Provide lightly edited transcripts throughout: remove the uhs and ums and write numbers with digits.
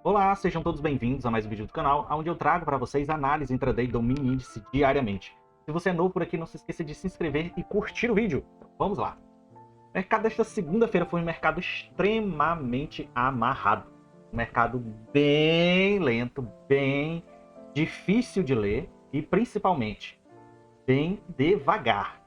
Olá, sejam todos bem-vindos a mais um vídeo do canal, onde eu trago para vocês a análise intraday do mini índice diariamente. Se você é novo por aqui, não se esqueça de se inscrever e curtir o vídeo. Então, vamos lá. O mercado desta segunda-feira foi um mercado extremamente amarrado. Um mercado bem lento, bem difícil de ler e, principalmente, bem devagar.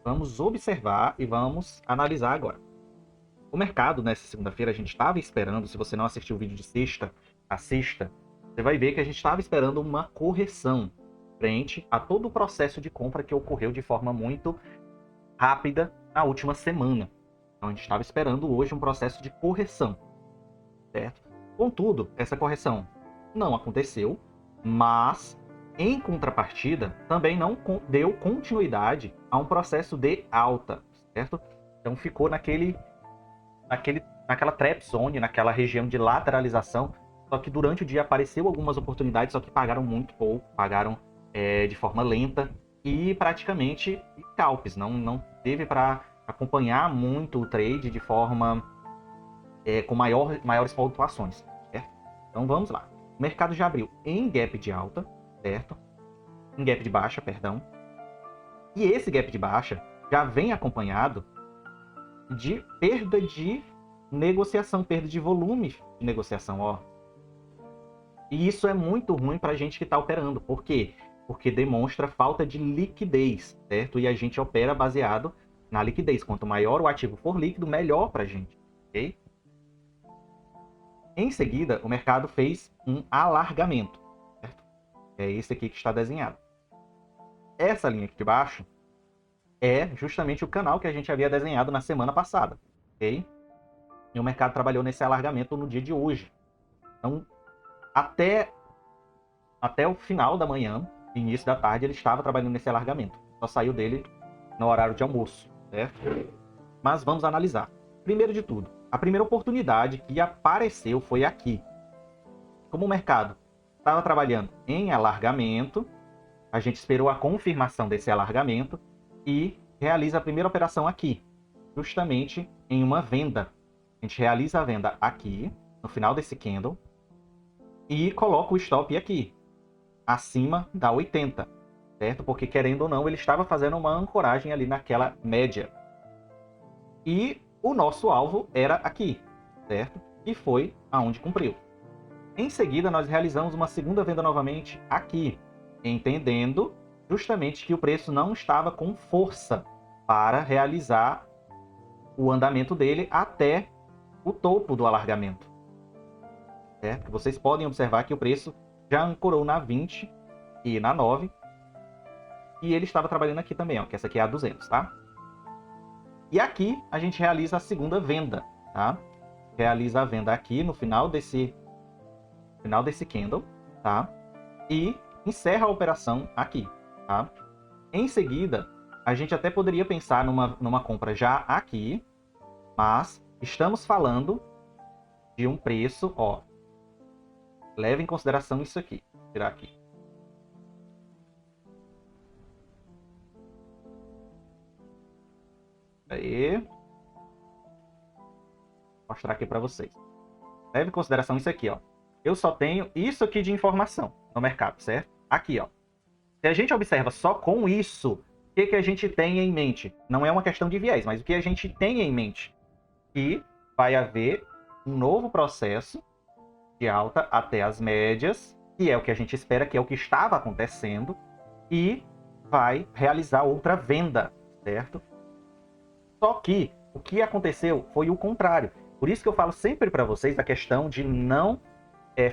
Vamos observar e vamos analisar agora. O mercado, nessa segunda-feira, a gente estava esperando, se você não assistiu o vídeo de sexta, assista, você vai ver que a gente estava esperando uma correção frente a todo o processo de compra que ocorreu de forma muito rápida na última semana. Então a gente estava esperando hoje um processo de correção, certo? Contudo, essa correção não aconteceu, mas em contrapartida também não deu continuidade a um processo de alta, certo? Então ficou naquela trap zone, naquela região de lateralização, só que durante o dia apareceu algumas oportunidades, só que pagaram muito pouco, pagaram de forma lenta e praticamente scalps, não teve para acompanhar muito o trade de forma com maiores pontuações, certo? Então vamos lá. O mercado já abriu em gap de alta, certo? Em gap de baixa, perdão. E esse gap de baixa já vem acompanhado de perda de negociação, perda de volume de negociação, ó. E isso é muito ruim para a gente que está operando. Por quê? Porque demonstra falta de liquidez, certo? E a gente opera baseado na liquidez. Quanto maior o ativo for líquido, melhor para a gente, ok? Em seguida, o mercado fez um alargamento, certo? É esse aqui que está desenhado. Essa linha aqui de baixo é justamente o canal que a gente havia desenhado na semana passada, ok? E o mercado trabalhou nesse alargamento no dia de hoje. Então, até o final da manhã, início da tarde, ele estava trabalhando nesse alargamento. Só saiu dele no horário de almoço, certo? Mas vamos analisar. Primeiro de tudo, a primeira oportunidade que apareceu foi aqui. Como o mercado estava trabalhando em alargamento, a gente esperou a confirmação desse alargamento e realiza a primeira operação aqui, justamente em uma venda. A gente realiza a venda aqui, no final desse candle, e coloca o stop aqui, acima da 80, certo? Porque, querendo ou não, ele estava fazendo uma ancoragem ali naquela média. E o nosso alvo era aqui, certo? E foi aonde cumpriu. Em seguida, nós realizamos uma segunda venda novamente aqui, entendendo justamente que o preço não estava com força para realizar o andamento dele até o topo do alargamento, certo? Vocês podem observar que o preço já ancorou na 20 e na 9, e ele estava trabalhando aqui também, ó, que essa aqui é a 200, tá? E aqui a gente realiza a segunda venda, tá? Realiza a venda aqui no final desse candle, tá? E encerra a operação aqui, tá? Em seguida, a gente até poderia pensar numa compra já aqui, mas estamos falando de um preço, ó. Leve em consideração isso aqui. Vou tirar aqui. Aí. Vou mostrar aqui para vocês. Leve em consideração isso aqui, ó. Eu só tenho isso aqui de informação no mercado, certo? Aqui, ó. Se a gente observa só com isso, o que a gente tem em mente? Não é uma questão de viés, mas o que a gente tem em mente? Que vai haver um novo processo de alta até as médias, que é o que a gente espera, que é o que estava acontecendo, e vai realizar outra venda, certo? Só que o que aconteceu foi o contrário. Por isso que eu falo sempre para vocês da questão de não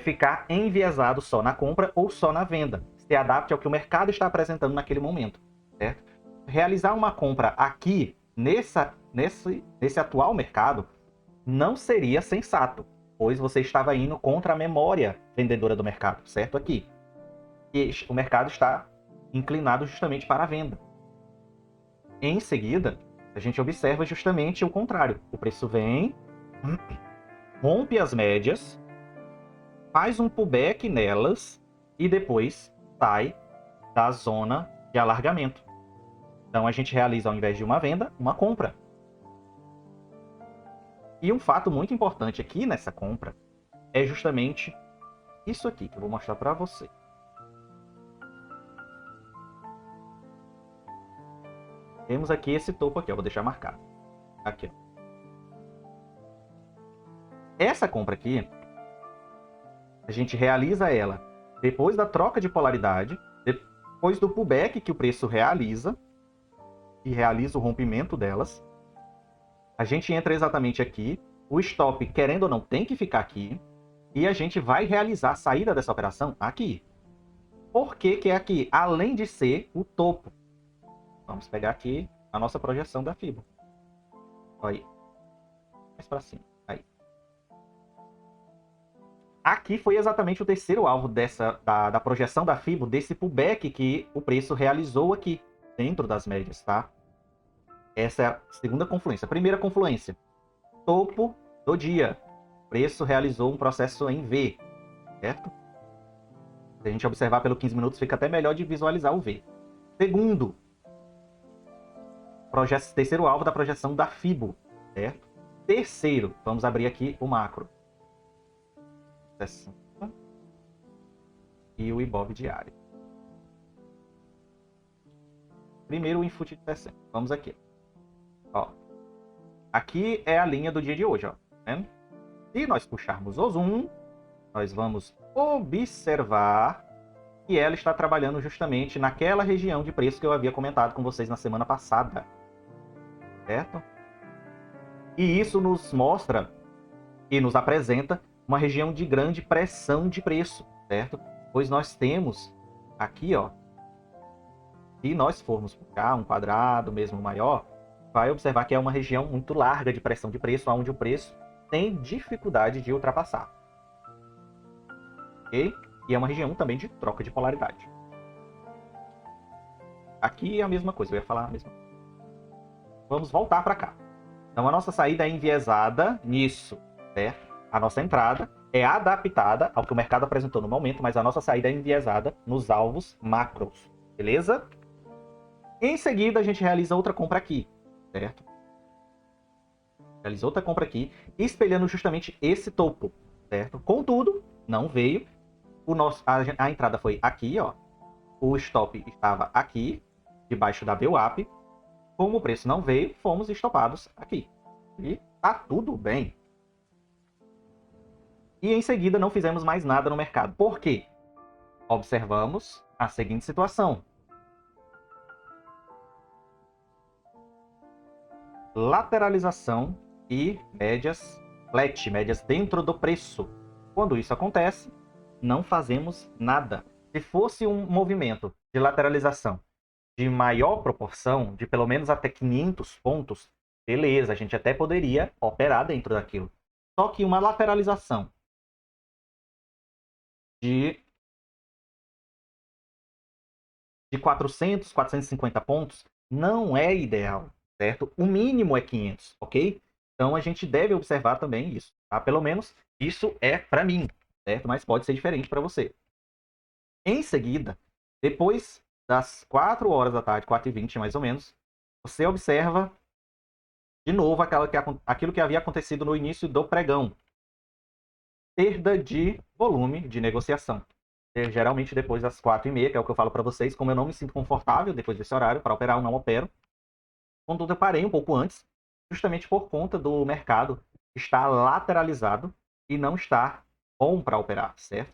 ficar enviesado só na compra ou só na venda. Se adapte ao que o mercado está apresentando naquele momento, certo? Realizar uma compra aqui, nesse atual mercado, não seria sensato, pois você estava indo contra a memória vendedora do mercado, certo? Aqui. E o mercado está inclinado justamente para a venda. Em seguida, a gente observa justamente o contrário. O preço vem, rompe as médias, faz um pullback nelas e depois sai da zona de alargamento. Então a gente realiza, ao invés de uma venda, uma compra. E um fato muito importante aqui nessa compra é justamente isso aqui, que eu vou mostrar para você. Temos aqui esse topo aqui, eu vou deixar marcado. Aqui, ó. Essa compra aqui, a gente realiza ela depois da troca de polaridade, depois do pullback que o preço realiza, e realiza o rompimento delas. A gente entra exatamente aqui, o stop, querendo ou não, tem que ficar aqui, e a gente vai realizar a saída dessa operação aqui. Por que que é aqui? Além de ser o topo. Vamos pegar aqui a nossa projeção da FIBO. Olha aí. Mais para cima. Aí. Aqui foi exatamente o terceiro alvo da projeção da FIBO, desse pullback que o preço realizou aqui, dentro das médias, tá? Essa é a segunda confluência. A primeira confluência, topo do dia. O preço realizou um processo em V, certo? Se a gente observar pelo 15 minutos, fica até melhor de visualizar o V. Segundo, terceiro alvo da projeção da FIBO, certo? Terceiro, vamos abrir aqui o macro. 60. E o IBOV diário. Primeiro o Infut de 60. Vamos aqui. Ó. Aqui é a linha do dia de hoje, ó. Tá vendo? Se nós puxarmos o zoom, nós vamos observar que ela está trabalhando justamente naquela região de preço que eu havia comentado com vocês na semana passada. Certo? E isso nos mostra e nos apresenta uma região de grande pressão de preço, certo? Pois nós temos aqui, ó, se nós formos buscar um quadrado mesmo maior, vai observar que é uma região muito larga de pressão de preço, onde o preço tem dificuldade de ultrapassar. Ok? E é uma região também de troca de polaridade. Aqui é a mesma coisa, eu ia falar a mesma coisa. Vamos voltar para cá. Então a nossa saída é enviesada nisso, certo? A nossa entrada é adaptada ao que o mercado apresentou no momento, mas a nossa saída é enviesada nos alvos macros, beleza? Em seguida, a gente realiza outra compra aqui, certo? Realiza outra compra aqui, espelhando justamente esse topo, certo? Contudo, não veio. A entrada foi aqui, ó. O stop estava aqui, debaixo da VWAP. Como o preço não veio, fomos estopados aqui. E tá tudo bem. E em seguida não fizemos mais nada no mercado. Por quê? Observamos a seguinte situação. Lateralização e médias flat, médias dentro do preço. Quando isso acontece, não fazemos nada. Se fosse um movimento de lateralização de maior proporção, de pelo menos até 500 pontos, beleza, a gente até poderia operar dentro daquilo. Só que uma lateralização de 400, 450 pontos não é ideal, certo? O mínimo é 500, ok? Então a gente deve observar também isso, tá? Pelo menos isso é para mim, certo? Mas pode ser diferente para você. Em seguida, depois das 4 horas da tarde, 4h20 mais ou menos, você observa de novo aquilo que havia acontecido no início do pregão. Perda de volume de negociação. Geralmente depois das 4h30, que é o que eu falo para vocês, como eu não me sinto confortável depois desse horário para operar, eu não opero. Contudo, eu parei um pouco antes, justamente por conta do mercado estar lateralizado e não estar bom para operar, certo?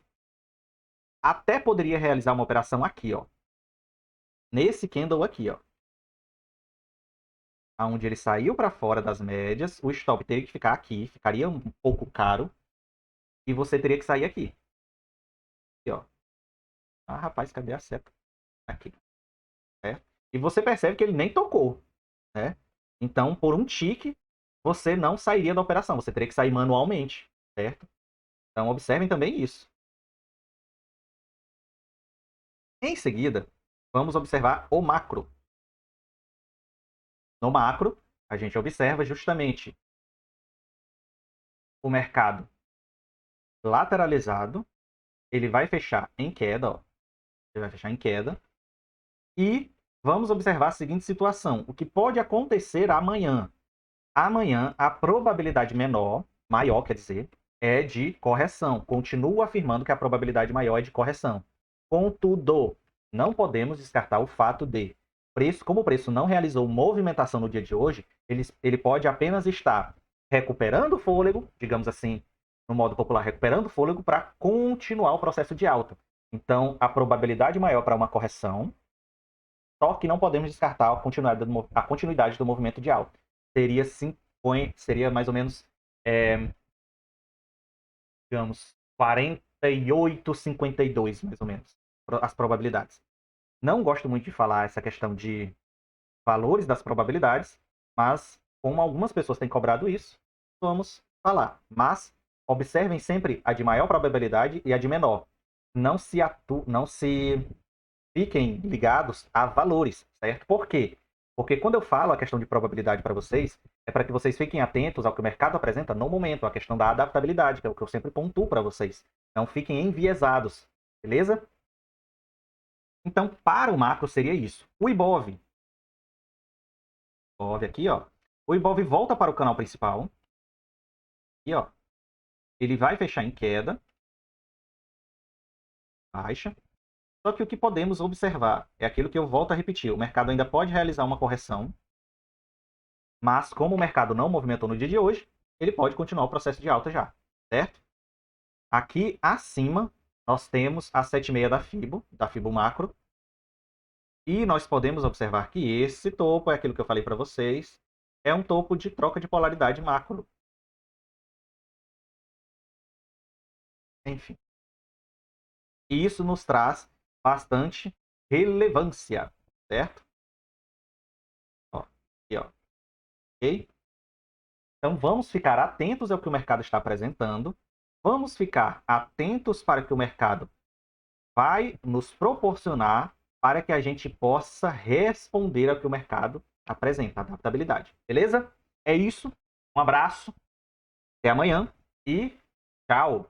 Até poderia realizar uma operação aqui, ó. Nesse candle aqui, ó. Onde ele saiu para fora das médias, o stop teria que ficar aqui, ficaria um pouco caro, e você teria que sair aqui. Aqui, ó. Ah, rapaz, cadê a seta? Aqui. Certo? E você percebe que ele nem tocou, né? Então, por um tique, você não sairia da operação. Você teria que sair manualmente, certo? Então, observem também isso. Em seguida, vamos observar o macro. No macro, a gente observa justamente o mercado lateralizado. Ele vai fechar em queda, ó. Ele vai fechar em queda. E vamos observar a seguinte situação. O que pode acontecer amanhã? Amanhã, a probabilidade maior, quer dizer, é de correção. Continuo afirmando que a probabilidade maior é de correção. Contudo, não podemos descartar o fato de como o preço não realizou movimentação no dia de hoje, ele pode apenas estar recuperando fôlego, digamos assim, no modo popular, recuperando fôlego para continuar o processo de alta. Então, a probabilidade maior para uma correção, só que não podemos descartar a continuidade do movimento de alta. Seria mais ou menos, digamos, 48,52, mais ou menos, as probabilidades. Não gosto muito de falar essa questão de valores das probabilidades, mas como algumas pessoas têm cobrado isso, vamos falar. Mas observem sempre a de maior probabilidade e a de menor. Não se fiquem ligados a valores, certo? Por quê? Porque quando eu falo a questão de probabilidade para vocês, é para que vocês fiquem atentos ao que o mercado apresenta no momento, a questão da adaptabilidade, que é o que eu sempre pontuo para vocês. Não fiquem enviesados, beleza? Então, para o macro seria isso. O Ibov aqui, ó. O Ibov volta para o canal principal. E, ó, ele vai fechar em queda. Baixa. Só que o que podemos observar é aquilo que eu volto a repetir. O mercado ainda pode realizar uma correção. Mas, como o mercado não movimentou no dia de hoje, ele pode continuar o processo de alta já. Certo? Aqui acima, nós temos a 7,6 da Fibo Macro. E nós podemos observar que esse topo, é aquilo que eu falei para vocês, é um topo de troca de polaridade macro. Enfim. E isso nos traz bastante relevância, certo? Ó, aqui, ó. Ok? Então vamos ficar atentos ao que o mercado está apresentando. Vamos ficar atentos para o que o mercado vai nos proporcionar para que a gente possa responder ao que o mercado apresenta, adaptabilidade. Beleza? É isso. Um abraço. Até amanhã e tchau.